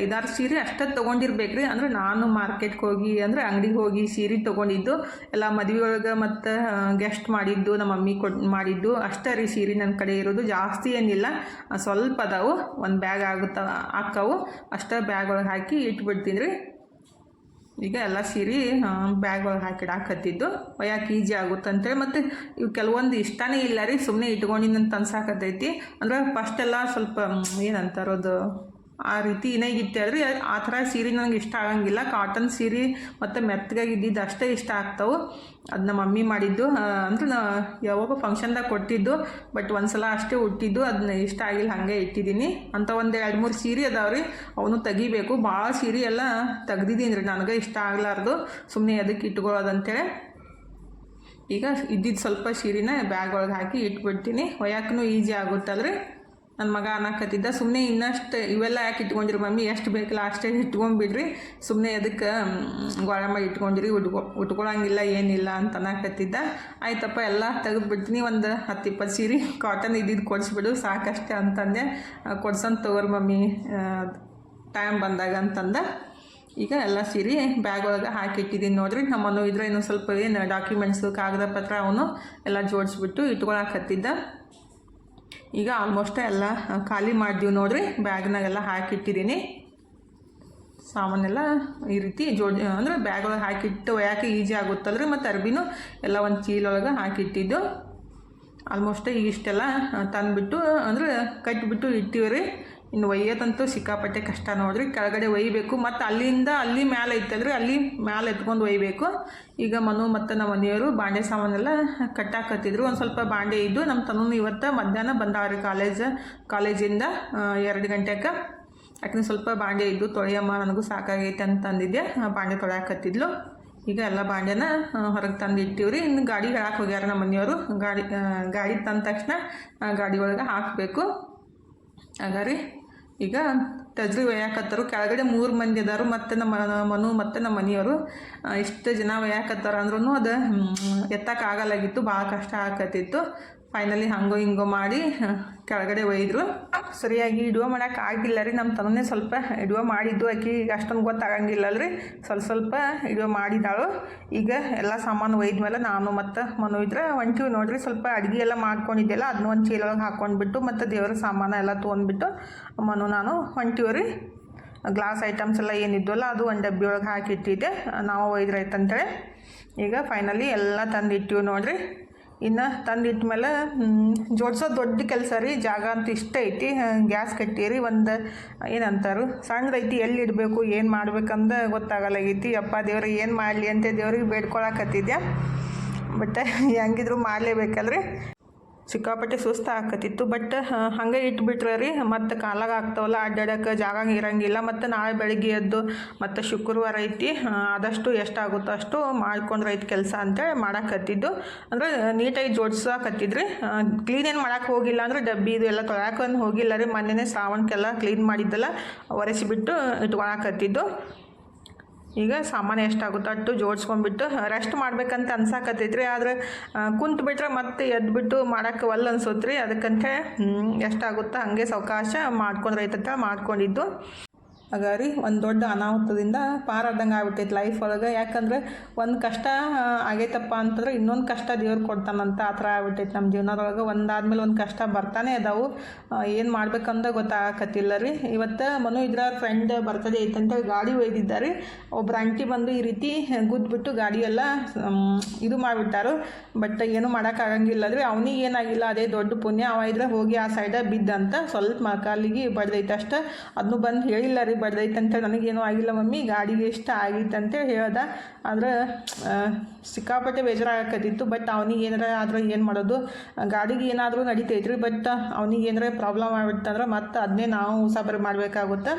5-6 ಸೀರೆ ಅಷ್ಟೇ ತೊಗೊಂಡಿರ್ಬೇಕು ರೀ. ಅಂದರೆ ನಾನು ಮಾರ್ಕೆಟ್ಗೆ ಹೋಗಿ ಅಂದರೆ ಅಂಗಡಿಗೆ ಹೋಗಿ ಸೀರೆ ತೊಗೊಂಡಿದ್ದು ಎಲ್ಲ ಮದುವೆ ಒಳಗೆ ಮತ್ತು ಗೆಸ್ಟ್ ಮಾಡಿದ್ದು ನಮ್ಮ ಮಮ್ಮಿ ಮಾಡಿದ್ದು ಅಷ್ಟೇ ರೀ ಸೀರೆ ನನ್ನ ಕಡೆ ಇರೋದು. ಜಾಸ್ತಿ ಏನಿಲ್ಲ, ಸ್ವಲ್ಪ ಅದಾವು. ಒಂದು ಬ್ಯಾಗ್ ಹಾಕವು ಅಷ್ಟೇ. ಬ್ಯಾಗ್ ಒಳಗೆ ಹಾಕಿ ಇಟ್ಬಿಡ್ತೀನಿ ರೀ. ಈಗ ಎಲ್ಲ ಸೀರೆ ಬ್ಯಾಗ್ ಒಳಗೆ ಹಾಕಿಡಾಕತ್ತಿದ್ದು ಒಯ್ಯಾಕೆ ಈಜಿ ಆಗುತ್ತೆ ಅಂತೇಳಿ. ಮತ್ತು ಇವು ಕೆಲವೊಂದು ಇಷ್ಟನೇ ಇಲ್ಲ ರೀ, ಸುಮ್ಮನೆ ಇಟ್ಕೊಂಡಿನಂತ ಅನ್ಸಾಕತ್ತೈತಿ. ಅಂದ್ರೆ ಫಸ್ಟೆಲ್ಲ ಸ್ವಲ್ಪ ಏನಂತಾರೋದು ಆ ರೀತಿ ಇನಾಗಿತ್ತೆ ರೀ. ಆ ಥರ ಸೀರೆ ನನಗೆ ಇಷ್ಟ ಆಗಂಗಿಲ್ಲ. ಕಾಟನ್ ಸೀರೆ ಮತ್ತು ಮೆತ್ತಗಾಗಿದ್ದಿದ್ದು ಅಷ್ಟೇ ಇಷ್ಟ ಆಗ್ತಾವೆ. ಅದನ್ನ ಮಮ್ಮಿ ಮಾಡಿದ್ದು. ಅಂದ್ರೆ ಯಾವಾಗ ಫಂಕ್ಷನ್ದಾಗ ಕೊಟ್ಟಿದ್ದು. ಬಟ್ ಒಂದು ಸಲ ಅಷ್ಟೇ ಹುಟ್ಟಿದ್ದು, ಅದನ್ನ ಇಷ್ಟ ಆಗಿಲ್ಲ, ಹಾಗೆ ಇಟ್ಟಿದ್ದೀನಿ. ಅಂತ ಒಂದು 2-3 ಸೀರೆ ಅದಾವೆ ರೀ, ಅವನು ತೆಗಿಬೇಕು. ಭಾಳ ಸೀರೆ ಎಲ್ಲ ತೆಗ್ದಿದ್ದೀನಿ ರೀ, ನನಗೆ ಇಷ್ಟ ಆಗಲಾರ್ದು. ಸುಮ್ಮನೆ ಅದಕ್ಕೆ ಇಟ್ಕೊಳ್ಳೋದಂತೇಳಿ ಈಗ ಇದ್ದಿದ್ದು ಸ್ವಲ್ಪ ಸೀರೆನ ಬ್ಯಾಗ್ ಒಳಗೆ ಹಾಕಿ ಇಟ್ಬಿಡ್ತೀನಿ. ಒಯ್ಯಾಕೂ ಈಜಿ ಆಗುತ್ತಲ್ರಿ. ನನ್ನ ಮಗ ಅನ್ನಕತ್ತಿದ್ದ ಸುಮ್ಮನೆ ಇನ್ನಷ್ಟು ಇವೆಲ್ಲ ಯಾಕೆ ಇಟ್ಕೊಂಡಿರಿ ಮಮ್ಮಿ, ಎಷ್ಟು ಬೇಕಲ್ಲ ಅಷ್ಟೇ ಇಟ್ಕೊಂಡ್ಬಿಡ್ರಿ, ಸುಮ್ಮನೆ ಅದಕ್ಕೆ ಗೋಳ ಮಾಡಿ ಇಟ್ಕೊಂಡಿರಿ, ಉಟ್ಕೊಳಂಗಿಲ್ಲ ಏನಿಲ್ಲ ಅಂತ ಅನ್ನಕತ್ತಿದ್ದ. ಆಯ್ತಪ್ಪ ಎಲ್ಲ ತೆಗೆದುಬಿಡ್ತೀನಿ. ಒಂದು 10-20 ಸೀರೆ ಕಾಟನ್ ಇದ್ದಿದ್ದು ಕೊಡಿಸ್ಬಿಡು ಸಾಕಷ್ಟೇ ಅಂತಂದೆ. ಕೊಡ್ಸಂತ ತಗೋರಿ ಮಮ್ಮಿ ಟೈಮ್ ಬಂದಾಗ ಅಂತಂದ. ಈಗ ಎಲ್ಲ ಸೀರೆ ಬ್ಯಾಗ್ ಒಳಗೆ ಹಾಕಿಟ್ಟಿದ್ದೀನಿ ನೋಡಿರಿ. ನಮ್ಮನ್ನು ಇದ್ರೆ ಇನ್ನೊಂದು ಸ್ವಲ್ಪ ಏನು ಡಾಕ್ಯುಮೆಂಟ್ಸು ಕಾಗದ ಪತ್ರ ಅವನು ಎಲ್ಲ ಜೋಡಿಸ್ಬಿಟ್ಟು ಇಟ್ಕೊಳಕತ್ತಿದ್ದ. ಈಗ ಆಲ್ಮೋಸ್ಟ್ ಎಲ್ಲ ಖಾಲಿ ಮಾಡಿದೀವಿ ನೋಡಿರಿ. ಬ್ಯಾಗ್ನಾಗೆಲ್ಲ ಹಾಕಿಟ್ಟಿದ್ದೀನಿ ಸಾಮಾನೆಲ್ಲ ಈ ರೀತಿ ಅಂದರೆ ಬ್ಯಾಗ್ ಒಳಗೆ ಹಾಕಿಟ್ಟು ಒಯ್ಯಾಕೆ ಈಜಿ ಆಗುತ್ತಲ್ರಿ. ಮತ್ತು ಅರ್ಬಿನೂ ಎಲ್ಲ ಒಂದು ಚೀಲೊಳಗೆ ಹಾಕಿಟ್ಟಿದ್ದು. ಆಲ್ಮೋಸ್ಟ್ ಇಷ್ಟೆಲ್ಲ ತಂದುಬಿಟ್ಟು ಅಂದರೆ ಕಟ್ಟಿಬಿಟ್ಟು ಇಟ್ಟಿವಿ ರೀ. ಇನ್ನು ಒಯ್ಯೋದಂತೂ ಸಿಕ್ಕಾಪಟ್ಟೆ ಕಷ್ಟ ನೋಡ್ರಿ. ಕೆಳಗಡೆ ಒಯ್ಯಬೇಕು ಮತ್ತು ಅಲ್ಲಿಂದ ಅಲ್ಲಿ ಮ್ಯಾಲೆ ಐತಲ್ರಿ, ಅಲ್ಲಿ ಮ್ಯಾಲೆ ಎತ್ಕೊಂಡು ಒಯ್ಯಬೇಕು. ಈಗ ಮನು ಮತ್ತು ನಮ್ಮ ಮನೆಯವರು ಬಾಂಡೆ ಸಾಮಾನೆಲ್ಲ ಕಟ್ಟಾಕತ್ತಿದ್ರು. ಒಂದು ಸ್ವಲ್ಪ ಬಾಂಡೆ ಇದ್ದು ನಮ್ಮ ತನೂ ಇವತ್ತು ಮಧ್ಯಾಹ್ನ ಬಂದಾವ್ರಿ ಕಾಲೇಜಿಂದ 2 ಗಂಟೆಗೆ. ಯಾಕಂದ್ರೆ ಸ್ವಲ್ಪ ಬಾಂಡೆ ಇದ್ದು ತೊಳೆಯಮ್ಮ, ನನಗೂ ಸಾಕಾಗೈತೆ ಅಂತ ಅಂದಿದ್ದೆ. ಬಾಂಡೆ ತೊಳೆಯಾಕತ್ತಿದ್ಲು. ಈಗ ಎಲ್ಲ ಬಾಂಡೆನ ಹೊರಗೆ ತಂದು ಇಟ್ಟಿವ್ರಿ. ಇನ್ನು ಗಾಡಿ ಹೇಳಕ್ಕೆ ಹೋಗ್ಯಾರ ನಮ್ಮ ಮನೆಯವರು. ಗಾಡಿ ತಂದ ತಕ್ಷಣ ಗಾಡಿ ಒಳಗೆ ಹಾಕಬೇಕು. ಹಾಗಾರಿ ಈಗ ತಜ್ರಿ ಒಯ್ಯಾಕತ್ತಾರು. ಕೆಳಗಡೆ 3 ಮಂದಿ ಅದಾರು ಮತ್ತು ನಮ್ಮ ಮನು ಮತ್ತು ನಮ್ಮ ಮನೆಯವರು. ಇಷ್ಟು ಜನ ಒಯ್ಯಾಕತ್ತಾರ ಅಂದ್ರೂ ಅದು ಎತ್ತಕ್ಕಾಗಲಾಗಿತ್ತು, ಭಾಳ ಕಷ್ಟ ಆಕತ್ತಿತ್ತು. ಫೈನಲಿ ಹಂಗೋ ಹಿಂಗೋ ಮಾಡಿ ಕೆಳಗಡೆ ಒಯ್ದರು. ಸರಿಯಾಗಿ ಇಡುವ ಮಾಡೋಕೆ ಆಗಿಲ್ಲ ರೀ. ನಮ್ಮ ತನನೇ ಸ್ವಲ್ಪ ಇಡುವ ಮಾಡಿದ್ದು, ಆಕೆ ಈಗ ಅಷ್ಟೊಂದು ಗೊತ್ತಾಗಂಗಿಲ್ಲಲ್ರಿ. ಸ್ವಲ್ಪ ಇಡುವ ಮಾಡಿದಾಳು. ಈಗ ಎಲ್ಲ ಸಾಮಾನು ಒಯ್ದ್ಮೇಲೆ ನಾನು ಮತ್ತು ಮನು ಇದ್ರೆ ಹೊಂಟಿವಿ ನೋಡ್ರಿ. ಸ್ವಲ್ಪ ಅಡುಗೆ ಎಲ್ಲ ಮಾಡ್ಕೊಂಡಿದ್ದೆಲ್ಲ ಅದನ್ನ ಒಂದು ಚೀಲೊಳಗೆ ಹಾಕ್ಕೊಂಡ್ಬಿಟ್ಟು ಮತ್ತು ದೇವ್ರ ಸಾಮಾನು ಎಲ್ಲ ತೊಗೊಂಡ್ಬಿಟ್ಟು ಮನು ನಾನು ಹೊಂಟಿವಿ ರೀ. ಗ್ಲಾಸ್ ಐಟಮ್ಸ್ ಎಲ್ಲ ಏನಿದ್ವಲ್ಲ ಅದು ಒಂದು ಡಬ್ಬಿ ಒಳಗೆ ಹಾಕಿಟ್ಟಿದ್ದೆ, ನಾವು ಒಯ್ದ್ರೈತಂತೇಳಿ. ಈಗ ಫೈನಲಿ ಎಲ್ಲ ತಂದಿಟ್ಟಿವಿ ನೋಡ್ರಿ. ಇನ್ನು ತಂದಿಟ್ಮೇಲೆ ಜೋಡ್ಸೋದು ದೊಡ್ಡ ಕೆಲಸ ರೀ. ಜಾಗ ಅಂತ ಇಷ್ಟ ಐತಿ. ಗ್ಯಾಸ್ ಕಟ್ಟೀರಿ. ಒಂದು ಏನಂತಾರು ಸಣ್ಣದೈತಿ, ಎಲ್ಲಿ ಇಡಬೇಕು ಏನು ಮಾಡ್ಬೇಕಂದ ಗೊತ್ತಾಗಲಾಗೈತಿ. ಅಪ್ಪ ದೇವ್ರಿಗೆ ಏನು ಮಾಡಲಿ ಅಂತ ದೇವ್ರಿಗೆ ಬೇಡ್ಕೊಳಕತ್ತಿದ್ದೆ. ಬಟ್ ಹೆಂಗಿದ್ರು ಮಾಡಲೇಬೇಕಲ್ರಿ. ಸಿಕ್ಕಾಪಟ್ಟೆ ಸುಸ್ತು ಆಕತ್ತಿತ್ತು. ಬಟ್ ಹಂಗೆ ಇಟ್ಬಿಟ್ರೆ ರೀ ಮತ್ತು ಕಾಲಾಗ ಆಗ್ತಾವಲ್ಲ, ಅಡ್ಡಾಡಕ್ಕೆ ಜಾಗ ಇರಂಗಿಲ್ಲ. ಮತ್ತು ನಾಳೆ ಬೆಳಿಗ್ಗೆ ಎದ್ದು ಮತ್ತು ಶುಕ್ರವಾರ ಐತಿ, ಆದಷ್ಟು ಎಷ್ಟಾಗುತ್ತೋ ಅಷ್ಟು ಮಾಡ್ಕೊಂಡ್ರೆ ಐತಿ ಕೆಲಸ ಅಂತೇಳಿ ಮಾಡಾಕತ್ತಿದ್ದು. ಅಂದರೆ ನೀಟಾಗಿ ಜೋಡ್ಸಾಕತ್ತಿದ್ರಿ. ಕ್ಲೀನ್ ಏನು ಮಾಡೋಕೆ ಹೋಗಿಲ್ಲ ಅಂದರೆ ಡಬ್ಬಿ ಇದು ಎಲ್ಲ ತೊಳ್ಯಾಕೊಂಡು ಹೋಗಿಲ್ಲ ರೀ. ಮೊನ್ನೆನೇ ಶ್ರಾವಣಕ್ಕೆಲ್ಲ ಕ್ಲೀನ್ ಮಾಡಿದ್ದೆಲ್ಲ ಒರೆಸಿಬಿಟ್ಟು ಇಟ್ಕೊಳಕತ್ತಿದ್ದು. ಈಗ ಸಾಮಾನು ಎಷ್ಟಾಗುತ್ತೋ ಅಷ್ಟು ಜೋಡಿಸ್ಕೊಂಡ್ಬಿಟ್ಟು ರೆಸ್ಟ್ ಮಾಡ್ಬೇಕಂತ ಅನ್ಸಾಕತ್ತೈತ್ರಿ. ಆದರೆ ಕುಂತ್ಬಿಟ್ರೆ ಮತ್ತೆ ಎದ್ಬಿಟ್ಟು ಮಾಡೋಕ್ಕೆ ಒಲ್ಲ ಅನ್ಸೋತ್ರಿ. ಅದಕ್ಕಂತೆ ಎಷ್ಟಾಗುತ್ತೋ ಹಾಗೆ ಸಾವಕಾಶ ಮಾಡ್ಕೊಂಡ್ರೆ ಐತಂತ ಮಾಡ್ಕೊಂಡಿದ್ದು. ಹಾಗಾರಿ ಒಂದು ದೊಡ್ಡ ಅನಾಹುತದಿಂದ ಪಾರಾದಂಗೆ ಆಗ್ಬಿಟ್ಟೈತೆ ಲೈಫ್ ಒಳಗೆ. ಯಾಕಂದ್ರೆ ಒಂದು ಕಷ್ಟ ಆಗೈತಪ್ಪ ಅಂತಂದ್ರೆ ಇನ್ನೊಂದು ಕಷ್ಟ ದೇವ್ರು ಕೊಡ್ತಾನಂತ ಆ ಥರ ಆಗ್ಬಿಟ್ಟೈತೆ ನಮ್ಮ ಜೀವನದೊಳಗೆ. ಒಂದಾದ್ಮೇಲೆ ಒಂದು ಕಷ್ಟ ಬರ್ತಾನೆ ಅದಾವು. ಏನು ಮಾಡ್ಬೇಕಂದ ಗೊತ್ತಾಗಕತ್ತಿಲ್ಲ ರೀ. ಇವತ್ತು ಮನು ಇದ್ರ ಫ್ರೆಂಡ್ ಬರ್ತಡೇ ಐತಂತ ಗಾಡಿ ಒಯ್ದಿದ್ದಾರೆ. ಒಬ್ರು ಆಂಟಿ ಬಂದು ಈ ರೀತಿ ಗುದ್ಬಿಟ್ಟು ಗಾಡಿ ಎಲ್ಲ ಇದು ಮಾಡಿಬಿಟ್ಟಾರು. ಬಟ್ ಏನೂ ಮಾಡೋಕ್ಕಾಗಂಗಿಲ್ಲ ರೀ. ಅವನಿಗೆ ಏನಾಗಿಲ್ಲ, ಅದೇ ದೊಡ್ಡ ಪುಣ್ಯ. ಅವ ಇದ್ರೆ ಹೋಗಿ ಆ ಸೈಡ ಬಿದ್ದಂತ ಸ್ವಲ್ಪ ಕಾಲಿಗೆ ಬಡ್ದೈತೆ ಅಷ್ಟೇ. ಅದನ್ನು ಬಂದು ಹೇಳಿಲ್ಲ ರೀ ಬಡ್ದೈತಂತ. ನನಗೇನೂ ಆಗಿಲ್ಲ ಮಮ್ಮಿ, ಗಾಡಿಗೆ ಇಷ್ಟ ಆಗಿತ್ತಂತೆ ಹೇಳ್ದ. ಆದರೆ ಸಿಕ್ಕಾಪಟ್ಟೆ ಬೇಜಾರಾಗಕತ್ತಿತ್ತು. ಬಟ್ ಅವನಿಗೆ ಏನಾರ ಆದ್ರೆ ಏನು ಮಾಡೋದು, ಗಾಡಿಗೆ ಏನಾದರೂ ನಡಿತೈತ್ರಿ. ಬಟ್ ಅವನಿಗೆ ಏನಾರ ಪ್ರಾಬ್ಲಮ್ ಆಗ್ಬಿಟ್ಟಂದ್ರೆ ಮತ್ತೆ ಅದನ್ನೇ ನಾವು ಉಸಾಬರಿ ಮಾಡಬೇಕಾಗುತ್ತೆ.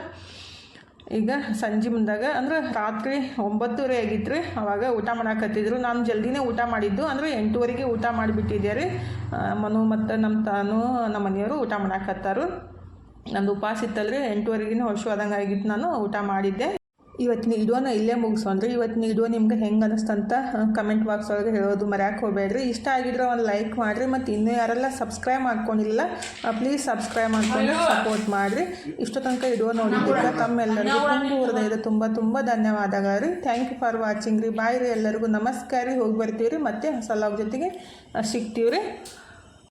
ಈಗ ಸಂಜೆ ಮುಂದಾಗ ಅಂದ್ರೆ ರಾತ್ರಿ 9:30 ಆಗಿತ್ತು ರೀ. ಅವಾಗ ಊಟ ಮಾಡಾಕತ್ತಿದ್ರು. ನಾನು ಜಲ್ದಿನೇ ಊಟ ಮಾಡಿದ್ದು, ಅಂದರೆ 8:30ಗೆ ಊಟ ಮಾಡಿಬಿಟ್ಟಿದ್ದೆ ರೀ. ಮನು ಮತ್ತು ನಮ್ಮ ಮನೆಯವರು ಊಟ ಮಾಡಾಕತ್ತಾರು. ನಂದು ಉಪವಾಸ ಇತ್ತಲ್ರಿ, 8:30ಗೆ ಹೊಶು ಆಗಿತ್ತು. ನಾನು ಊಟ ಮಾಡಿದ್ದೆ. ಇವತ್ತಿನ ವಿಡಿಯೋನ ಇಲ್ಲೇ ಮುಗಿಸೋಣ್ರಿ. ಇವತ್ತಿನ ವಿಡಿಯೋ ನಿಮ್ಗೆ ಹೆಂಗೆ ಅನ್ನಿಸ್ತಂತ ಕಮೆಂಟ್ ಬಾಕ್ಸ್ ಒಳಗೆ ಹೇಳೋದು ಮರ್ಯಾಕೆ ಹೋಗಬೇಡ್ರಿ. ಇಷ್ಟ ಆಗಿದ್ರೆ ಒಂದು ಲೈಕ್ ಮಾಡಿರಿ. ಮತ್ತು ಇನ್ನೂ ಯಾರೆಲ್ಲ ಸಬ್ಸ್ಕ್ರೈಬ್ ಮಾಡ್ಕೊಂಡಿಲ್ಲ ಪ್ಲೀಸ್ ಸಬ್ಸ್ಕ್ರೈಬ್ ಮಾಡ್ಕೊಂಡು ಸಪೋರ್ಟ್ ಮಾಡಿರಿ. ಇಷ್ಟು ತನಕ ವಿಡಿಯೋ ನೋಡಿದ್ದಕ್ಕೆ ತಮ್ಮೆಲ್ಲರಿಗೂ ಹೃದಯದ ತುಂಬ ಧನ್ಯವಾದಗಳು ರೀ. ಥ್ಯಾಂಕ್ ಯು ಫಾರ್ ವಾಚಿಂಗ್ ರೀ. ಬಾಯ್ ರೀ. ಎಲ್ಲರಿಗೂ ನಮಸ್ಕಾರ ರೀ. ಹೋಗಿ ಬರ್ತೀವಿ ರೀ. ಮತ್ತೆ ಹೊಸ ಲಾಗ್ ಜೊತೆಗೆ ಸಿಗ್ತೀವಿ ರೀ.